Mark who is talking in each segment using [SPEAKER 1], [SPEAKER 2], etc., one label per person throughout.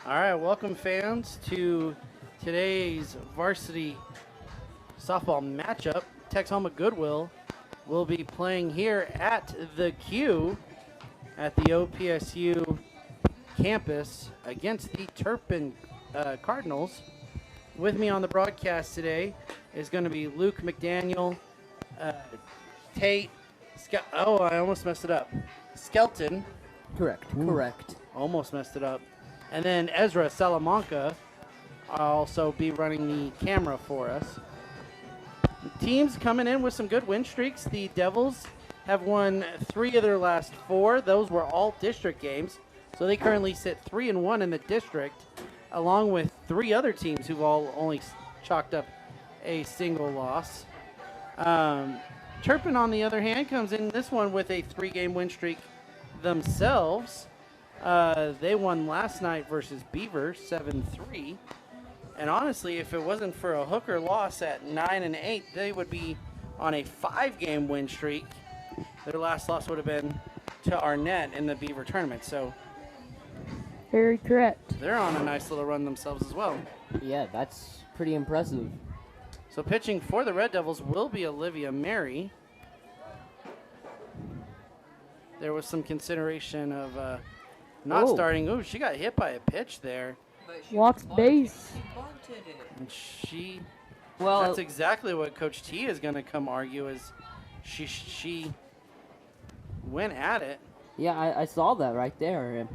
[SPEAKER 1] All right, welcome fans to today's varsity softball matchup. Texoma Goodwill will be playing here at the Q at the OPSU campus against the Turpin Cardinals. With me on the broadcast today is going to be Luke McDaniel, uh, Tate, I almost messed it up. Skelton,
[SPEAKER 2] Correct.
[SPEAKER 1] almost messed it up. And then Ezra Salamanca will also be running the camera for us. Teams coming in with some good win streaks. The Devils have won 3 of their last 4. Those were all district games. So they currently sit 3-1 in the district, along with 3 other teams who've all only chalked up a single loss. Turpin, on the other hand, comes in this one with a 3-game win streak themselves. They won last night versus Beaver 7-3. And honestly, if it wasn't for a Hooker loss at 9-8, they would be on a 5-game win streak. Their last loss would have been to Arnett in the Beaver tournament. So
[SPEAKER 3] Very correct.
[SPEAKER 1] they're on a nice little run themselves as well.
[SPEAKER 2] Yeah, that's pretty impressive.
[SPEAKER 1] So pitching for the Red Devils will be Olivia Mary. There was some consideration of not
[SPEAKER 2] Oh.
[SPEAKER 1] starting. Ooh, she got hit by a pitch there.
[SPEAKER 3] Walks base.
[SPEAKER 1] And she,
[SPEAKER 2] Well,
[SPEAKER 1] that's exactly what Coach T is going to come argue is she went at it.
[SPEAKER 2] yeah, I saw that right there.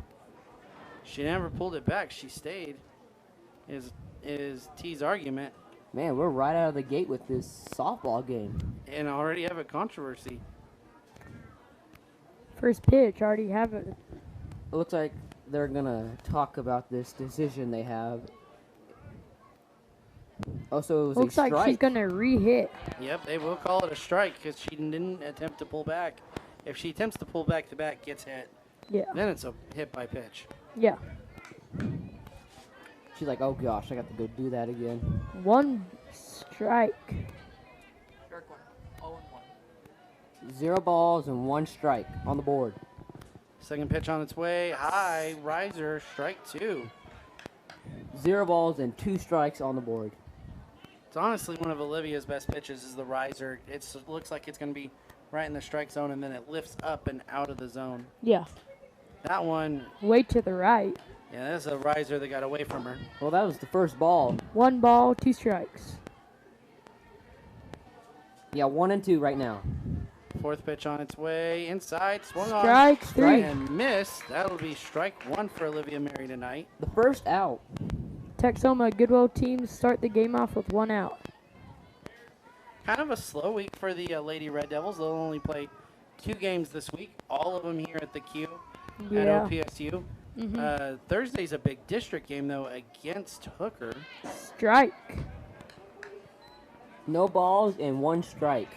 [SPEAKER 1] She never pulled it back. She stayed is T's argument,
[SPEAKER 2] Man, we're right out of the gate with this softball game.
[SPEAKER 1] and already have a controversy.
[SPEAKER 3] First pitch, already have it.
[SPEAKER 2] It looks like they're gonna talk about this decision they have. Oh, so it was
[SPEAKER 3] Looks
[SPEAKER 2] a
[SPEAKER 3] like
[SPEAKER 2] strike.
[SPEAKER 3] she's gonna re-hit.
[SPEAKER 1] Yep, they will call it a strike because she didn't attempt to pull back. If she attempts to pull back, the bat gets hit.
[SPEAKER 3] Yeah.
[SPEAKER 1] Then it's a hit by pitch.
[SPEAKER 3] Yeah.
[SPEAKER 2] She's like, oh gosh, I got to go do that again.
[SPEAKER 3] 1 strike.
[SPEAKER 4] Strike one. 0-1.
[SPEAKER 2] 0 balls and 1 strike on the board.
[SPEAKER 1] Second pitch on its way. High riser, strike 2.
[SPEAKER 2] 0 balls and 2 strikes on the board.
[SPEAKER 1] It's honestly one of Olivia's best pitches is the riser. It looks like it's going to be right in the strike zone, and then it lifts up and out of the zone.
[SPEAKER 3] Yeah.
[SPEAKER 1] That one,
[SPEAKER 3] Way to the right.
[SPEAKER 1] yeah, that's a riser that got away from her.
[SPEAKER 2] Well, that was the first ball.
[SPEAKER 3] 1 ball, 2 strikes.
[SPEAKER 2] Yeah, 1 and 2 right now.
[SPEAKER 1] Fourth pitch on its way. Inside, swung on.
[SPEAKER 3] Strike 3.
[SPEAKER 1] And missed. That'll be strike 1 for Olivia Mary tonight.
[SPEAKER 2] The first out.
[SPEAKER 3] Texoma Goodwill teams start the game off with 1 out.
[SPEAKER 1] Kind of a slow week for the Lady Red Devils. They'll only play 2 games this week, all of them here at the Q at
[SPEAKER 3] Yeah.
[SPEAKER 1] OPSU.
[SPEAKER 3] Mm-hmm.
[SPEAKER 1] Thursday's a big district game, though, against Hooker.
[SPEAKER 3] Strike.
[SPEAKER 2] No balls and 1 strike.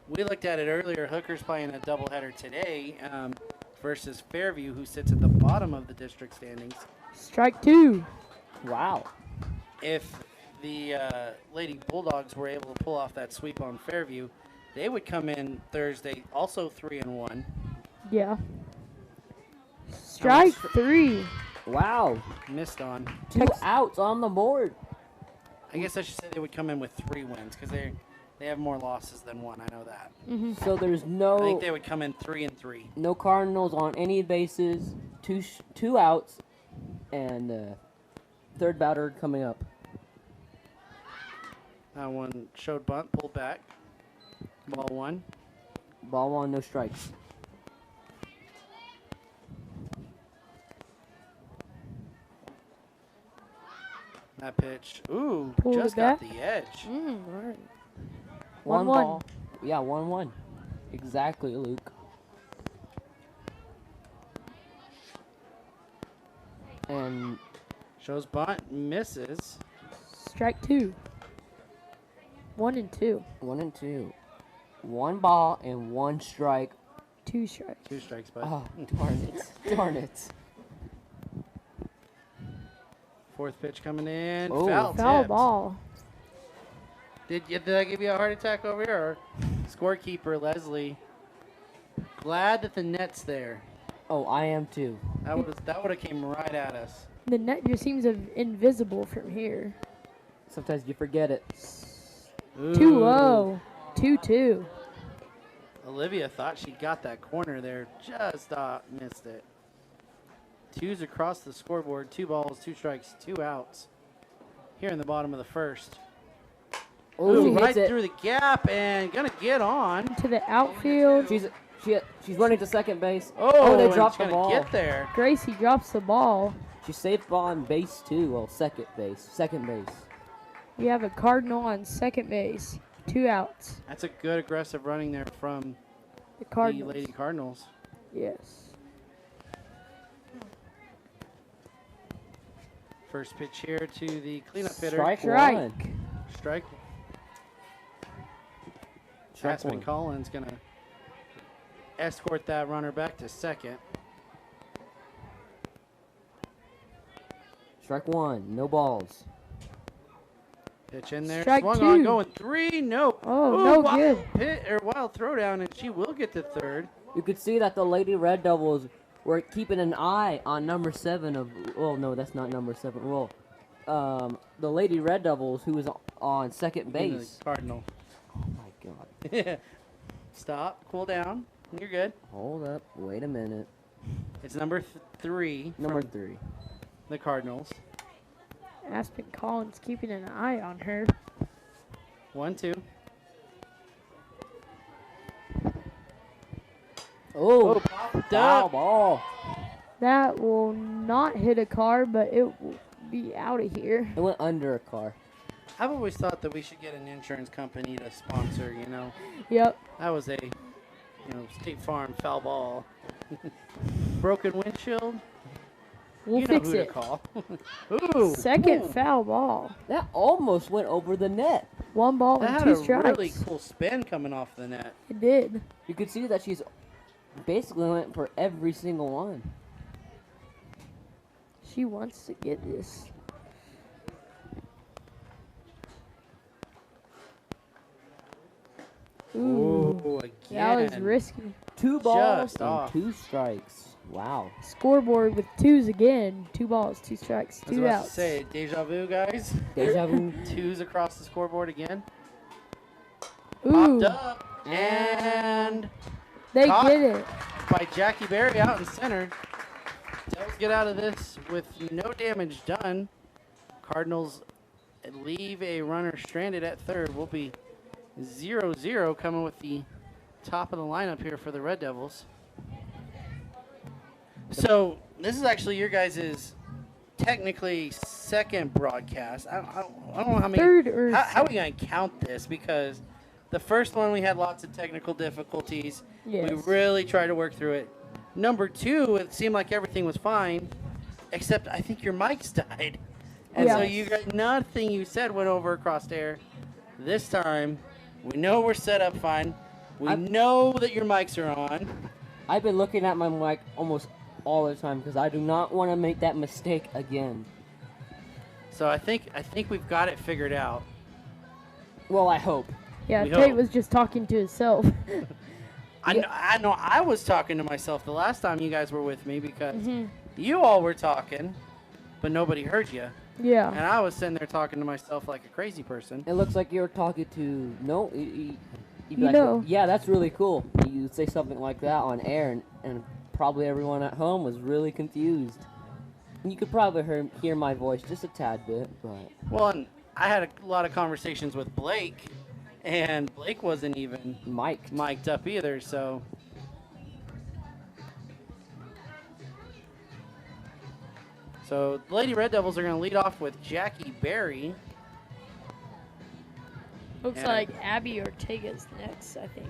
[SPEAKER 1] We looked at it earlier. Hooker's playing a doubleheader today versus Fairview, who sits at the bottom of the district standings.
[SPEAKER 3] Strike 2.
[SPEAKER 2] Wow.
[SPEAKER 1] If the Lady Bulldogs were able to pull off that sweep on Fairview, they would come in Thursday also 3-1.
[SPEAKER 3] Yeah. Strike 3.
[SPEAKER 2] Wow.
[SPEAKER 1] Missed on.
[SPEAKER 2] 2 outs on the board.
[SPEAKER 1] I guess I should say they would come in with 3 wins because they have more losses than 1. I know that.
[SPEAKER 3] Mm-hmm.
[SPEAKER 2] So there's
[SPEAKER 1] I think
[SPEAKER 2] no
[SPEAKER 1] they would come in 3-3.
[SPEAKER 2] no Cardinals on any bases. 2 outs, and third batter coming up.
[SPEAKER 1] That one showed bunt, pulled back. Ball 1.
[SPEAKER 2] Ball 1, no strikes.
[SPEAKER 1] That pitch, ooh,
[SPEAKER 3] Pulled
[SPEAKER 1] just
[SPEAKER 3] it
[SPEAKER 1] got
[SPEAKER 3] back.
[SPEAKER 1] the edge.
[SPEAKER 3] Right. 1-1.
[SPEAKER 2] 1 ball. Yeah, 1-1. Exactly, Luke. And
[SPEAKER 1] Shows bunt, misses.
[SPEAKER 3] Strike 2. 1 and 2.
[SPEAKER 2] 1 and 2. 1 ball and 1 strike.
[SPEAKER 3] 2 strikes.
[SPEAKER 1] 2 strikes, bud.
[SPEAKER 2] Oh, darn it. Darn it.
[SPEAKER 1] Fourth pitch coming in.
[SPEAKER 2] Oh.
[SPEAKER 1] Foul
[SPEAKER 3] Foul
[SPEAKER 1] tipped.
[SPEAKER 3] ball.
[SPEAKER 1] Did I give you a heart attack over here? Or scorekeeper Leslie. Glad that the net's there.
[SPEAKER 2] Oh, I am too.
[SPEAKER 1] That would have came right at us.
[SPEAKER 3] The net just seems invisible from here.
[SPEAKER 2] Sometimes you forget it.
[SPEAKER 3] 2-0. 2-2.
[SPEAKER 1] Olivia thought she got that corner there, just missed it. Twos across the scoreboard, 2 balls, 2 strikes, 2 outs. Here in the bottom of the first.
[SPEAKER 2] Oh, she
[SPEAKER 1] Right
[SPEAKER 2] hits it.
[SPEAKER 1] through the gap and gonna get on.
[SPEAKER 3] To the outfield.
[SPEAKER 2] She's running to second base.
[SPEAKER 1] Oh,
[SPEAKER 2] they
[SPEAKER 1] and
[SPEAKER 2] dropped
[SPEAKER 1] it's
[SPEAKER 2] the
[SPEAKER 1] gonna
[SPEAKER 2] ball.
[SPEAKER 1] get there.
[SPEAKER 3] Gracie drops the ball.
[SPEAKER 2] She saved ball on base 2. Well, second base.
[SPEAKER 3] We have a Cardinal on second base. 2 outs.
[SPEAKER 1] That's a good aggressive running there from
[SPEAKER 3] The
[SPEAKER 1] the
[SPEAKER 3] Cardinals.
[SPEAKER 1] Lady Cardinals.
[SPEAKER 3] Yes.
[SPEAKER 1] First pitch here to the cleanup hitter.
[SPEAKER 2] Strike
[SPEAKER 3] Strike.
[SPEAKER 2] one.
[SPEAKER 1] Strike.
[SPEAKER 2] Strike
[SPEAKER 1] Aspen
[SPEAKER 2] one.
[SPEAKER 1] Collins gonna escort that runner back to second.
[SPEAKER 2] Strike one. No balls.
[SPEAKER 1] Pitch in there,
[SPEAKER 3] Strike
[SPEAKER 1] swung
[SPEAKER 3] 2.
[SPEAKER 1] on, going 3, no.
[SPEAKER 3] Oh, no
[SPEAKER 1] wild
[SPEAKER 3] good.
[SPEAKER 1] Wild throwdown, and she will get to third.
[SPEAKER 2] You could see that the Lady Red Devils were keeping an eye on number 7 of. Oh no, that's not number 7. Well, the Lady Red Devils, who was on second
[SPEAKER 1] Into
[SPEAKER 2] base.
[SPEAKER 1] the Cardinal.
[SPEAKER 2] Oh my God.
[SPEAKER 1] Stop, cool down. You're good.
[SPEAKER 2] Hold up. Wait a minute.
[SPEAKER 1] It's number 3
[SPEAKER 2] Number
[SPEAKER 1] from
[SPEAKER 2] 3.
[SPEAKER 1] the Cardinals.
[SPEAKER 3] Aspen Collins keeping an eye on her.
[SPEAKER 1] 1-2.
[SPEAKER 2] Oh,
[SPEAKER 1] Popped
[SPEAKER 2] foul
[SPEAKER 1] up.
[SPEAKER 2] ball.
[SPEAKER 3] That will not hit a car, but it will be out of here.
[SPEAKER 2] It went under a car.
[SPEAKER 1] I've always thought that we should get an insurance company to sponsor, you know.
[SPEAKER 3] Yep.
[SPEAKER 1] That was a, State Farm foul ball. Broken windshield.
[SPEAKER 3] We'll
[SPEAKER 1] You know
[SPEAKER 3] fix
[SPEAKER 1] who to
[SPEAKER 3] it.
[SPEAKER 1] call. Ooh.
[SPEAKER 3] Second
[SPEAKER 1] Ooh.
[SPEAKER 3] foul ball.
[SPEAKER 2] That almost went over the net.
[SPEAKER 3] 1 ball
[SPEAKER 1] That
[SPEAKER 3] and
[SPEAKER 1] had
[SPEAKER 3] 2
[SPEAKER 1] a
[SPEAKER 3] strikes.
[SPEAKER 1] really cool spin coming off the net.
[SPEAKER 3] It did.
[SPEAKER 2] You could see that she's basically went for every single one.
[SPEAKER 3] She wants to get this. Ooh.
[SPEAKER 1] Ooh, again.
[SPEAKER 3] That was risky.
[SPEAKER 2] 2 balls
[SPEAKER 1] Just
[SPEAKER 2] and
[SPEAKER 1] off.
[SPEAKER 2] 2 strikes. Wow.
[SPEAKER 3] Scoreboard with 2s again. 2 balls, 2 strikes,
[SPEAKER 1] I was
[SPEAKER 3] 2
[SPEAKER 1] about
[SPEAKER 3] outs.
[SPEAKER 1] to say, deja vu, guys.
[SPEAKER 2] Deja vu.
[SPEAKER 1] 2s across the scoreboard again.
[SPEAKER 3] Ooh,
[SPEAKER 1] Popped up. And
[SPEAKER 3] they
[SPEAKER 1] caught.
[SPEAKER 3] get it.
[SPEAKER 1] by Jackie Berry out in center. Devils get out of this with no damage done. Cardinals leave a runner stranded at third. We'll be 0-0 coming with the top of the lineup here for the Red Devils. So this is actually your guys' technically second broadcast. I don't know how many.
[SPEAKER 3] Third or
[SPEAKER 1] How are we going to count this? Because the first one we had lots of technical difficulties.
[SPEAKER 3] Yes.
[SPEAKER 1] We really tried to work through it. Number 2, it seemed like everything was fine, except I think your mics died. And so
[SPEAKER 3] Yes.
[SPEAKER 1] you got nothing you said went over across air. This time, we know we're set up fine. We know that your mics are on.
[SPEAKER 2] I've been looking at my mic almost all the time because I do not want to make that mistake again.
[SPEAKER 1] So I think we've got it figured out.
[SPEAKER 2] Well, I hope.
[SPEAKER 3] Yeah,
[SPEAKER 1] We
[SPEAKER 3] Tate
[SPEAKER 1] hope.
[SPEAKER 3] was just talking to himself.
[SPEAKER 1] I know I was talking to myself the last time you guys were with me because
[SPEAKER 3] Mm-hmm.
[SPEAKER 1] you all were talking, but nobody heard you.
[SPEAKER 3] Yeah.
[SPEAKER 1] And I was sitting there talking to myself like a crazy person.
[SPEAKER 2] It looks like you're talking to you'd be
[SPEAKER 3] You know.
[SPEAKER 2] Yeah, that's really cool. You'd say something like that on air, and probably everyone at home was really confused. And you could probably hear my voice just a tad bit, but
[SPEAKER 1] Well, and I had a lot of conversations with Blake, and Blake wasn't even
[SPEAKER 2] Mike.
[SPEAKER 1] mic'd up either, so. So, the Lady Red Devils are going to lead off with Jackie Berry.
[SPEAKER 3] Looks
[SPEAKER 1] Yeah.
[SPEAKER 3] like Abby Ortega's next, I think.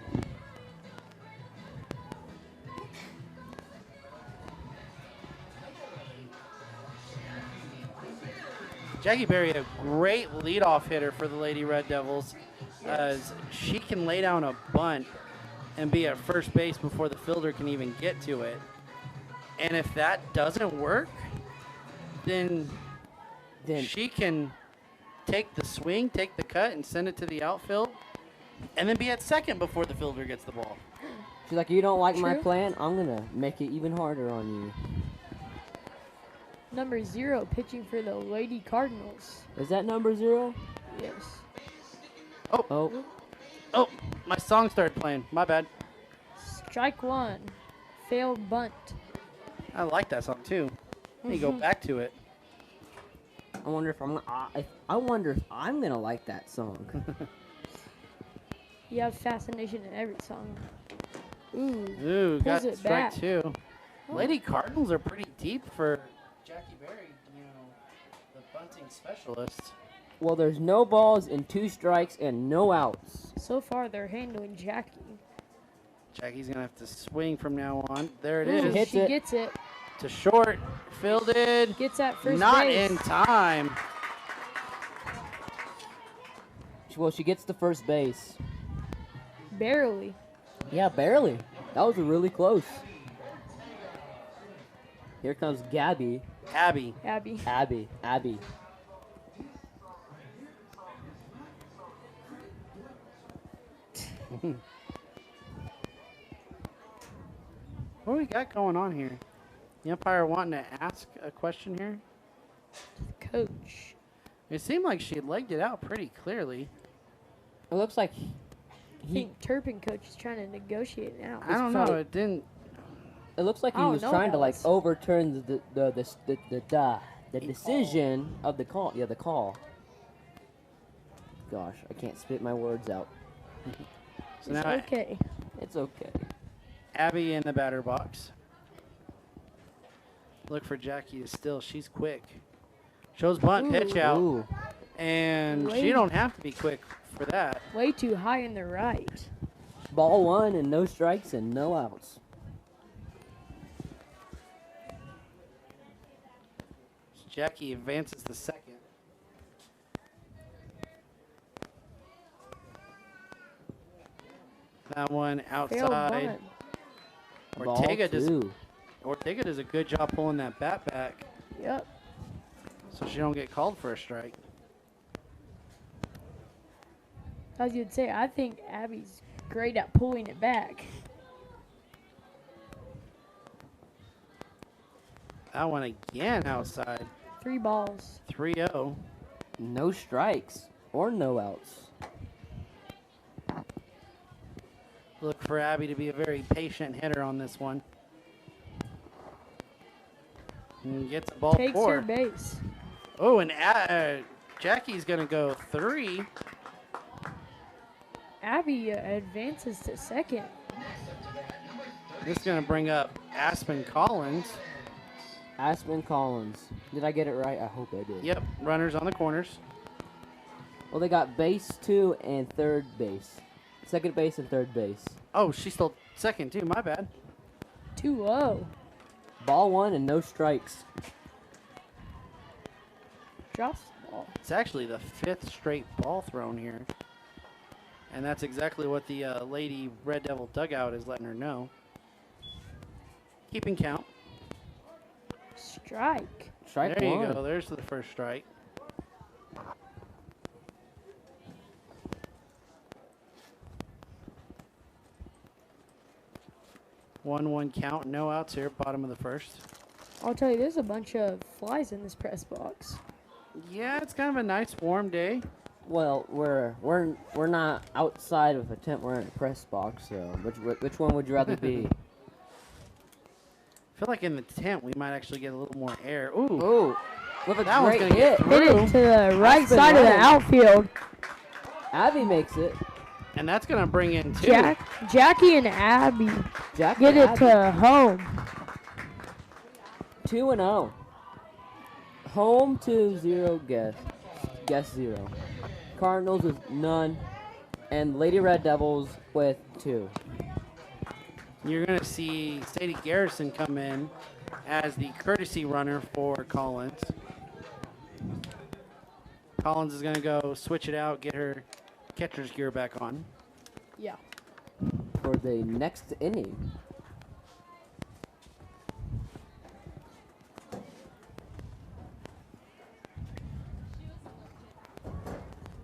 [SPEAKER 1] Jackie Berry, a great leadoff hitter for the Lady Red Devils, as she can lay down a bunt and be at first base before the fielder can even get to it. And if that doesn't work, then she can take the swing, take the cut, and send it to the outfield, and then be at second before the fielder gets the ball.
[SPEAKER 2] She's like, you don't like my
[SPEAKER 3] True.
[SPEAKER 2] plan? I'm gonna make it even harder on you.
[SPEAKER 3] number 0 pitching for the Lady Cardinals.
[SPEAKER 2] Is that number 0?
[SPEAKER 3] Yes.
[SPEAKER 2] Oh.
[SPEAKER 1] Oh, my song started playing. My bad.
[SPEAKER 3] Strike 1. Failed bunt.
[SPEAKER 1] I like that song too. Let me go back to it.
[SPEAKER 2] I wonder if I'm gonna like that song.
[SPEAKER 3] You have fascination in every song. Ooh.
[SPEAKER 1] Ooh, got
[SPEAKER 3] Pulls it
[SPEAKER 1] strike
[SPEAKER 3] back.
[SPEAKER 1] 2. Lady Cardinals are pretty deep for Jackie Berry, you know, the bunting specialist.
[SPEAKER 2] Well, there's no balls and 2 strikes and no outs.
[SPEAKER 3] So far, they're handling Jackie.
[SPEAKER 1] Jackie's gonna have to swing from now on. There it
[SPEAKER 3] Ooh,
[SPEAKER 1] is.
[SPEAKER 2] hits
[SPEAKER 3] she
[SPEAKER 2] it.
[SPEAKER 3] gets it.
[SPEAKER 1] To short, fielded.
[SPEAKER 3] Gets at first
[SPEAKER 1] Not
[SPEAKER 3] base.
[SPEAKER 1] in time.
[SPEAKER 2] Well, she gets to first base.
[SPEAKER 3] Barely.
[SPEAKER 2] Yeah, barely. That was really close. Here comes Abby.
[SPEAKER 3] Abby.
[SPEAKER 1] What do we got going on here? The umpire wanting to ask a question here?
[SPEAKER 3] Coach.
[SPEAKER 1] It seemed like she legged it out pretty clearly.
[SPEAKER 2] It looks like
[SPEAKER 3] I think Turpin coach is trying to negotiate now.
[SPEAKER 1] I don't know. It didn't.
[SPEAKER 2] It looks like he
[SPEAKER 3] Oh,
[SPEAKER 2] was
[SPEAKER 3] no
[SPEAKER 2] trying to like
[SPEAKER 3] balls.
[SPEAKER 2] overturn the decision of the call. Yeah, the call. Gosh, I can't spit my words out.
[SPEAKER 1] So
[SPEAKER 3] It's
[SPEAKER 1] now
[SPEAKER 3] okay.
[SPEAKER 2] It's okay.
[SPEAKER 1] Abby in the batter box. Look for Jackie to still. She's quick. Shows bunt, pitch out.
[SPEAKER 2] Ooh.
[SPEAKER 1] And she
[SPEAKER 3] Wait.
[SPEAKER 1] don't have to be quick for that.
[SPEAKER 3] Way too high in the right.
[SPEAKER 2] Ball 1 and no strikes and no outs.
[SPEAKER 1] Jackie advances to second. That one
[SPEAKER 3] Failed
[SPEAKER 1] outside.
[SPEAKER 3] bunt.
[SPEAKER 2] Ball two.
[SPEAKER 1] Ortega does a good job pulling that bat back,
[SPEAKER 3] Yep.
[SPEAKER 1] so she don't get called for a strike.
[SPEAKER 3] As you'd say, I think Abby's great at pulling it back.
[SPEAKER 1] That one again outside.
[SPEAKER 3] 3 balls.
[SPEAKER 1] 3-0.
[SPEAKER 2] No strikes or no outs.
[SPEAKER 1] Look for Abby to be a very patient hitter on this one. And gets a ball
[SPEAKER 3] Takes
[SPEAKER 1] 4.
[SPEAKER 3] her base.
[SPEAKER 1] Oh, and Jackie's going to go 3.
[SPEAKER 3] Abby advances to second.
[SPEAKER 1] This is going to bring up Aspen Collins.
[SPEAKER 2] Aspen Collins. Did I get it right? I hope I did.
[SPEAKER 1] Yep, runners on the corners.
[SPEAKER 2] Well, they got base 2 and third base. Second base and third base.
[SPEAKER 1] Oh, she's still second too. My bad.
[SPEAKER 3] 2-0.
[SPEAKER 2] Ball 1 and no strikes.
[SPEAKER 3] Drops the ball.
[SPEAKER 1] It's actually the 5th straight ball thrown here. And that's exactly what the Lady Red Devil dugout is letting her know. Keeping count.
[SPEAKER 3] Strike.
[SPEAKER 2] Strike
[SPEAKER 1] There
[SPEAKER 2] 1.
[SPEAKER 1] you go. There's the first strike. One count, no outs here, bottom of the first.
[SPEAKER 3] I'll tell you, there's a bunch of flies in this press box.
[SPEAKER 1] Yeah, it's kind of a nice warm day.
[SPEAKER 2] Well, we're not outside of a tent. We're in a press box. So which one would you rather be?
[SPEAKER 1] I feel like in the tent we might actually get a little more air. Ooh,
[SPEAKER 2] Ooh, with a
[SPEAKER 1] That one's
[SPEAKER 2] great
[SPEAKER 1] gonna get
[SPEAKER 2] hit.
[SPEAKER 1] through.
[SPEAKER 3] Hit it to the right
[SPEAKER 2] Aspen
[SPEAKER 3] side of the
[SPEAKER 2] running.
[SPEAKER 3] outfield.
[SPEAKER 2] Abby makes it.
[SPEAKER 1] and that's gonna bring in 2.
[SPEAKER 3] Jackie and Abby
[SPEAKER 2] Jack
[SPEAKER 3] get
[SPEAKER 2] and
[SPEAKER 3] it to home.
[SPEAKER 2] 2-0. Home to 0 guess 0. Cardinals with none, and Lady Red Devils with 2.
[SPEAKER 1] You're gonna see Sadie Garrison come in as the courtesy runner for Collins. Collins is gonna go switch it out, get her catcher's gear back on.
[SPEAKER 3] Yeah.
[SPEAKER 2] For the next inning.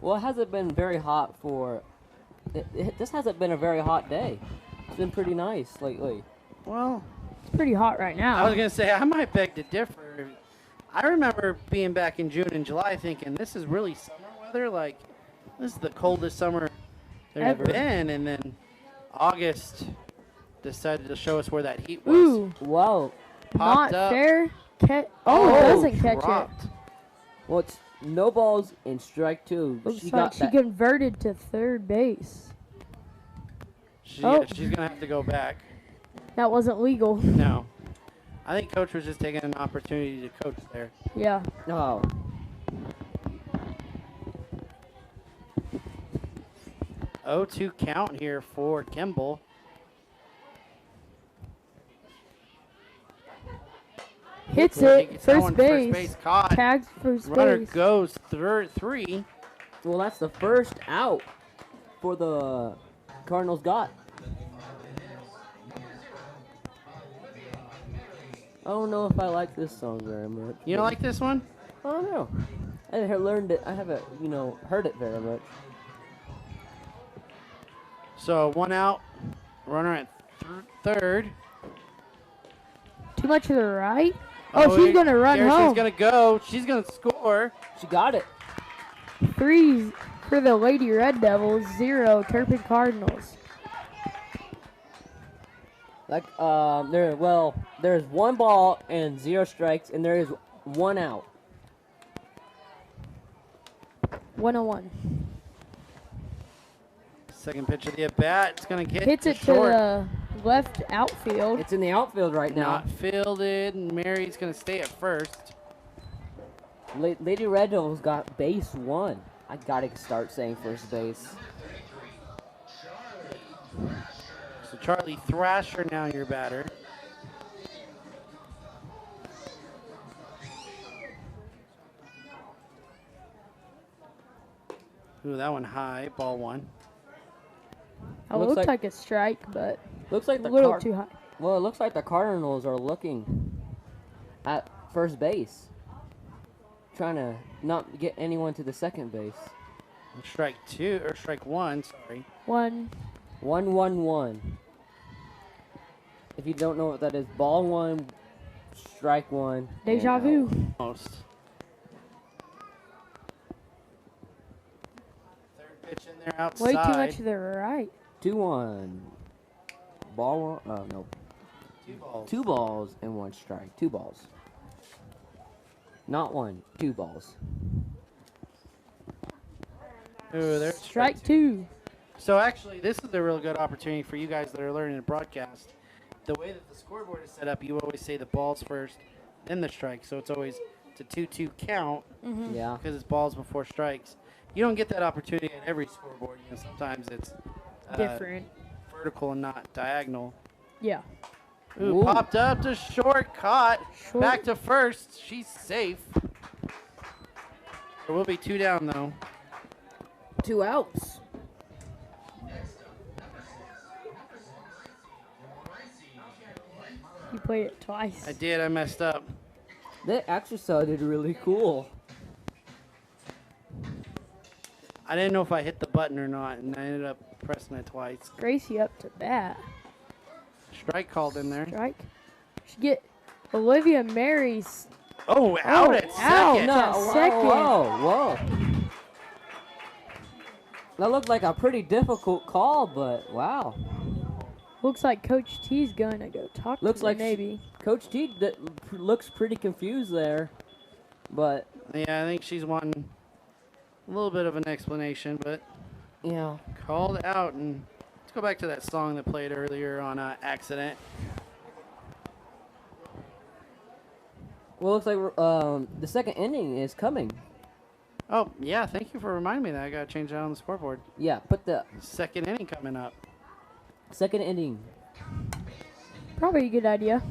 [SPEAKER 2] Well, it hasn't been very hot for. This hasn't been a very hot day. It's been pretty nice lately.
[SPEAKER 1] Well,
[SPEAKER 3] It's pretty hot right
[SPEAKER 1] I
[SPEAKER 3] now.
[SPEAKER 1] was gonna say I might beg to differ. I remember being back in June and July thinking this is really summer weather. Like, this is the coldest summer there's
[SPEAKER 3] Ever.
[SPEAKER 1] been. And then August decided to show us where that heat was.
[SPEAKER 3] Ooh,
[SPEAKER 2] Whoa.
[SPEAKER 1] Popped
[SPEAKER 3] not
[SPEAKER 1] up.
[SPEAKER 3] fair. Oh, it doesn't catch it.
[SPEAKER 1] Dropped.
[SPEAKER 2] Well, it's no balls in strike two.
[SPEAKER 3] Looks
[SPEAKER 2] She
[SPEAKER 3] like
[SPEAKER 2] got
[SPEAKER 3] she
[SPEAKER 2] that.
[SPEAKER 3] converted to third base.
[SPEAKER 1] She's
[SPEAKER 3] Oh.
[SPEAKER 1] going to have to go back.
[SPEAKER 3] That wasn't legal.
[SPEAKER 1] No. I think Coach was just taking an opportunity to coach there.
[SPEAKER 3] Yeah.
[SPEAKER 2] Oh.
[SPEAKER 1] 0-2 count here for Kimball.
[SPEAKER 3] Hits
[SPEAKER 1] He
[SPEAKER 3] it.
[SPEAKER 1] gets that one
[SPEAKER 3] First base.
[SPEAKER 1] First base caught.
[SPEAKER 3] Tags first
[SPEAKER 1] Runner
[SPEAKER 3] base.
[SPEAKER 1] goes three.
[SPEAKER 2] Well, that's the first out for the Cardinals got. I don't know if I like this song very much.
[SPEAKER 1] You don't like this one?
[SPEAKER 2] I don't know. I haven't learned it. I haven't, heard it very much.
[SPEAKER 1] So 1 out. Runner at third.
[SPEAKER 3] Too much to the right. Oh, she's going to run
[SPEAKER 1] Garrison's
[SPEAKER 3] home.
[SPEAKER 1] going to go. She's going to score.
[SPEAKER 2] She got it.
[SPEAKER 3] 3 for the Lady Red Devils, 0 Turpin Cardinals.
[SPEAKER 2] Like, there's 1 ball and 0 strikes, and there is 1 out.
[SPEAKER 3] 101.
[SPEAKER 1] Second pitch of the at-bat. It's going to get
[SPEAKER 3] Hits it to
[SPEAKER 1] short.
[SPEAKER 3] the left outfield.
[SPEAKER 2] It's in the outfield right now.
[SPEAKER 1] Not fielded. Mary's going to stay at first.
[SPEAKER 2] Lady Red Devils got base 1. I gotta start saying first base.
[SPEAKER 1] So Charlie Thrasher now your batter. Ooh, that one high. Ball 1.
[SPEAKER 3] It
[SPEAKER 2] Looks
[SPEAKER 3] looked
[SPEAKER 2] like-
[SPEAKER 3] like a strike, but
[SPEAKER 2] Looks like
[SPEAKER 3] a
[SPEAKER 2] the
[SPEAKER 3] little too high.
[SPEAKER 2] Well, it looks like the Cardinals are looking at first base, trying to not get anyone to the second base.
[SPEAKER 1] Strike 1, sorry.
[SPEAKER 3] 1.
[SPEAKER 2] 1-1-1. If you don't know what that is, ball 1, strike 1.
[SPEAKER 3] Deja
[SPEAKER 2] and
[SPEAKER 3] vu.
[SPEAKER 2] out.
[SPEAKER 1] Almost. Third pitch in there outside.
[SPEAKER 3] Way too much to the right.
[SPEAKER 2] 2-1. Ball 1. Oh no.
[SPEAKER 1] 2 balls.
[SPEAKER 2] 2 balls and 1 strike. 2 balls. Not 1. 2 balls.
[SPEAKER 1] Ooh, there's
[SPEAKER 3] Strike 2.
[SPEAKER 1] So actually, this is a real good opportunity for you guys that are learning to broadcast. The way that the scoreboard is set up, you always say the balls first, then the strike. So it's always to 2-2 count
[SPEAKER 2] Yeah.
[SPEAKER 1] because it's balls before strikes. You don't get that opportunity at every scoreboard. Sometimes it's
[SPEAKER 3] Different.
[SPEAKER 1] vertical and not diagonal.
[SPEAKER 3] Yeah.
[SPEAKER 1] Ooh,
[SPEAKER 2] Ooh.
[SPEAKER 1] popped up to short, caught.
[SPEAKER 3] Short.
[SPEAKER 1] Back to first. She's safe. There will be 2 down though.
[SPEAKER 2] 2 outs.
[SPEAKER 3] You played it twice.
[SPEAKER 1] I did. I messed up.
[SPEAKER 2] That actually sounded really cool.
[SPEAKER 1] I didn't know if I hit the button or not, and I ended up pressing it twice.
[SPEAKER 3] Gracie up to bat.
[SPEAKER 1] Strike called in there.
[SPEAKER 3] Strike. Should get Olivia Mary's.
[SPEAKER 1] Oh, out at
[SPEAKER 3] out.
[SPEAKER 1] second.
[SPEAKER 3] No.
[SPEAKER 2] whoa,
[SPEAKER 3] Second.
[SPEAKER 2] whoa. That looked like a pretty difficult call, but wow.
[SPEAKER 3] Looks like Coach T's going to go talk
[SPEAKER 2] Looks
[SPEAKER 3] to
[SPEAKER 2] like
[SPEAKER 3] them, maybe.
[SPEAKER 2] Coach T looks pretty confused there, but
[SPEAKER 1] Yeah, I think she's wanting a little bit of an explanation, but
[SPEAKER 2] yeah.
[SPEAKER 1] called out. And let's go back to that song that played earlier on Accident.
[SPEAKER 2] Well, looks like the second inning is coming.
[SPEAKER 1] Oh, yeah, thank you for reminding me that. I got to change that on the scoreboard.
[SPEAKER 2] Yeah, put the
[SPEAKER 1] Second inning coming up.
[SPEAKER 2] second inning.
[SPEAKER 3] Probably a good idea.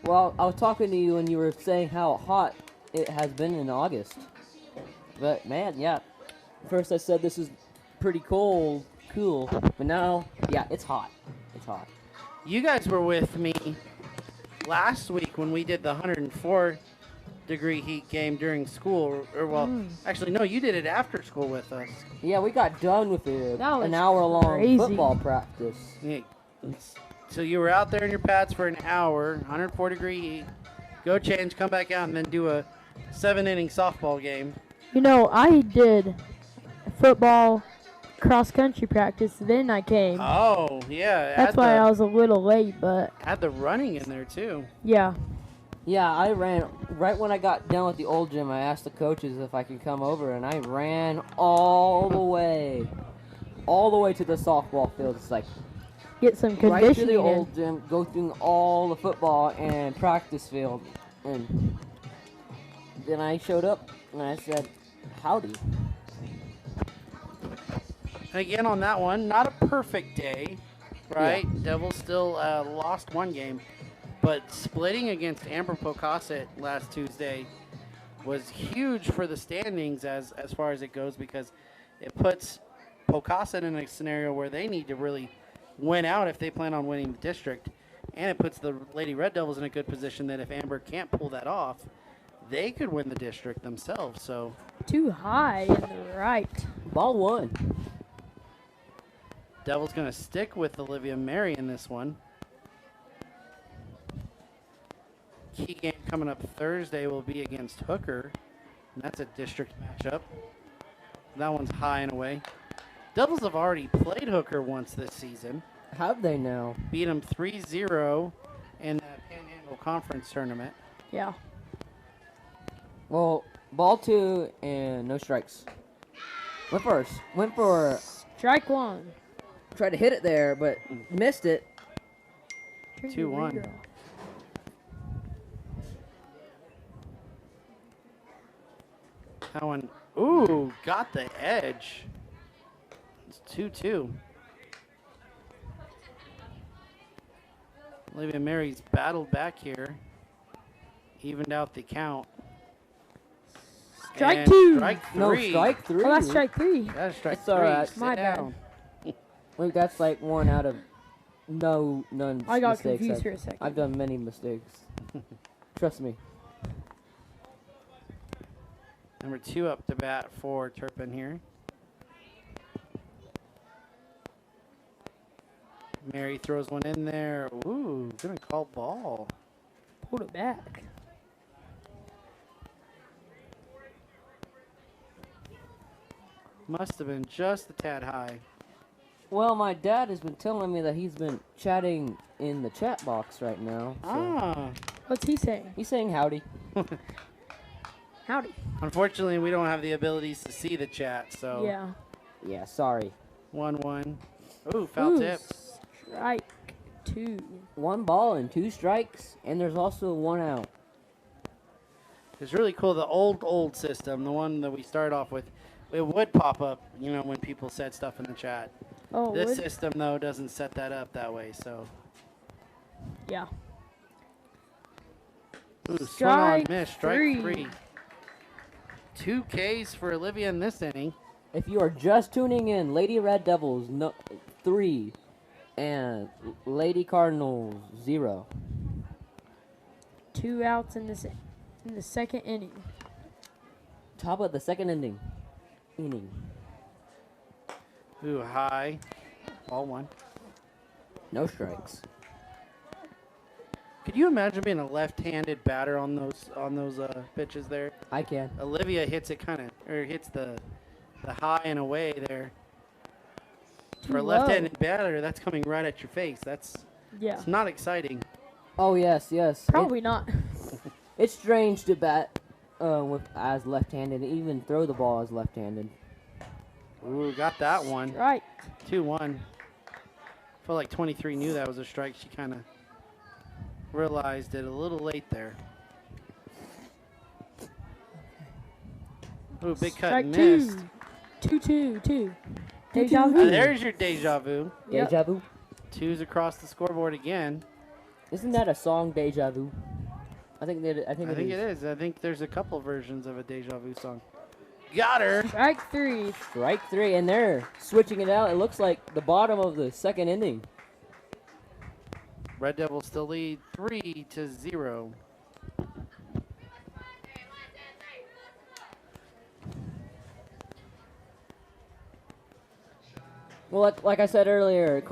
[SPEAKER 2] Well, I was talking to you and you were saying how hot it has been in August. But man, yeah. First I said this is pretty cool, but now, yeah, it's hot. It's hot.
[SPEAKER 1] You guys were with me last week when we did the 104-degree heat game during school. Actually, no, you did it after school with us.
[SPEAKER 2] Yeah, we got done with
[SPEAKER 3] That was
[SPEAKER 2] an hour-long
[SPEAKER 3] crazy.
[SPEAKER 2] football practice.
[SPEAKER 1] Yeah. So you were out there in your pads for an hour, 104-degree heat. go change, come back out, and then do a 7-inning softball game.
[SPEAKER 3] You know, I did football cross country practice, then I came.
[SPEAKER 1] Oh, yeah.
[SPEAKER 3] That's why I was a little late, but
[SPEAKER 1] Add the running in there, too.
[SPEAKER 3] yeah.
[SPEAKER 2] Yeah, I ran right when I got done with the old gym. I asked the coaches if I could come over, and I ran all the way to the softball field. It's like
[SPEAKER 3] Get some
[SPEAKER 2] right to
[SPEAKER 3] conditioning
[SPEAKER 2] the
[SPEAKER 3] in.
[SPEAKER 2] old gym, go through all the football and practice field, and then I showed up and I said, "Howdy."
[SPEAKER 1] And again, on that one, not a perfect day, right?
[SPEAKER 2] Yeah.
[SPEAKER 1] Devils still lost one game, but splitting against Amber Pocasset last Tuesday was huge for the standings as far as it goes, because it puts Pocasset in a scenario where they need to really win out if they plan on winning the district, and it puts the Lady Red Devils in a good position that if Amber can't pull that off, they could win the district themselves. So
[SPEAKER 3] Too high in the right.
[SPEAKER 2] Ball one.
[SPEAKER 1] Devils going to stick with Olivia Mary in this one. Key game coming up Thursday will be against Hooker, and that's a district matchup. That one's high and away. Devils have already played Hooker once this season.
[SPEAKER 2] Have they now?
[SPEAKER 1] Beat them 3-0 in the Panhandle Conference Tournament.
[SPEAKER 3] Yeah.
[SPEAKER 2] Well, ball two and no strikes. Went for
[SPEAKER 3] Strike one.
[SPEAKER 2] tried to hit it there, but missed it.
[SPEAKER 3] Turn your
[SPEAKER 1] 2-1.
[SPEAKER 3] ringer off.
[SPEAKER 1] That one, ooh, got the edge. It's 2-2. Olivia Mary's battled back here. Evened out the count.
[SPEAKER 3] Strike
[SPEAKER 1] And
[SPEAKER 3] two.
[SPEAKER 1] Strike three.
[SPEAKER 2] No, strike three.
[SPEAKER 3] Oh, that's strike three.
[SPEAKER 1] That's strike
[SPEAKER 2] It's
[SPEAKER 1] three.
[SPEAKER 2] all right.
[SPEAKER 1] Sit
[SPEAKER 3] My bad.
[SPEAKER 1] down.
[SPEAKER 2] Wait, that's like one out of none.
[SPEAKER 3] I got
[SPEAKER 2] mistakes.
[SPEAKER 3] confused for a second.
[SPEAKER 2] I've done many mistakes. Trust me.
[SPEAKER 1] Number 2 up to bat for Turpin here. Mary throws one in there. Ooh, gonna call ball.
[SPEAKER 3] Pulled it back.
[SPEAKER 1] Must have been just a tad high.
[SPEAKER 2] Well, my dad has been telling me that he's been chatting in the chat box right now. So
[SPEAKER 1] Ah.
[SPEAKER 3] What's he saying?
[SPEAKER 2] he's saying howdy.
[SPEAKER 3] Howdy.
[SPEAKER 1] Unfortunately, we don't have the abilities to see the chat, so
[SPEAKER 3] Yeah.
[SPEAKER 2] Yeah, sorry.
[SPEAKER 1] 1-1. Ooh, foul
[SPEAKER 3] Ooh,
[SPEAKER 1] tip.
[SPEAKER 3] Strike two.
[SPEAKER 2] One ball and two strikes, and there's also one out.
[SPEAKER 1] It's really cool. The old system, the one that we started off with, it would pop up, you know, when people said stuff in the chat.
[SPEAKER 3] Oh,
[SPEAKER 1] This
[SPEAKER 3] would?
[SPEAKER 1] system, though, doesn't set that up that way, so.
[SPEAKER 3] Yeah.
[SPEAKER 1] Ooh, swing on
[SPEAKER 3] Strike
[SPEAKER 1] miss, strike
[SPEAKER 3] three.
[SPEAKER 1] 3. 2 Ks for Olivia in this inning.
[SPEAKER 2] If you are just tuning in, Lady Red Devils 3 and Lady Cardinals 0.
[SPEAKER 3] 2 outs in the second inning.
[SPEAKER 2] Top of the second inning.
[SPEAKER 1] Ooh, high. Ball 1.
[SPEAKER 2] No strikes.
[SPEAKER 1] Could you imagine being a left-handed batter on those pitches there?
[SPEAKER 2] I can.
[SPEAKER 1] Olivia hits it hits the high and away there. For a
[SPEAKER 3] Too
[SPEAKER 1] left-handed batter, that's coming right at your face.
[SPEAKER 3] Yeah.
[SPEAKER 1] It's not exciting.
[SPEAKER 2] Oh yes, yes.
[SPEAKER 3] Probably not.
[SPEAKER 2] It's strange to bat as left-handed, and even throw the ball as left-handed.
[SPEAKER 1] Ooh, got that one.
[SPEAKER 3] Strike.
[SPEAKER 1] 2-1. Felt like 23 knew that was a strike. She kind of realized it a little late there. Ooh, big cut
[SPEAKER 3] Strike
[SPEAKER 1] missed.
[SPEAKER 3] 2. Deja
[SPEAKER 1] Ah,
[SPEAKER 3] vu.
[SPEAKER 1] there's your deja vu.
[SPEAKER 3] Yep.
[SPEAKER 2] Deja vu.
[SPEAKER 1] 2's across the scoreboard again.
[SPEAKER 2] Isn't that a song, Deja Vu? I think it is.
[SPEAKER 1] I think there's a couple versions of a deja vu song. Got her.
[SPEAKER 3] Strike 3.
[SPEAKER 2] Strike 3, and they're switching it out. It looks like the bottom of the second inning.
[SPEAKER 1] Red Devils still lead 3-0.
[SPEAKER 2] Well, like I said earlier,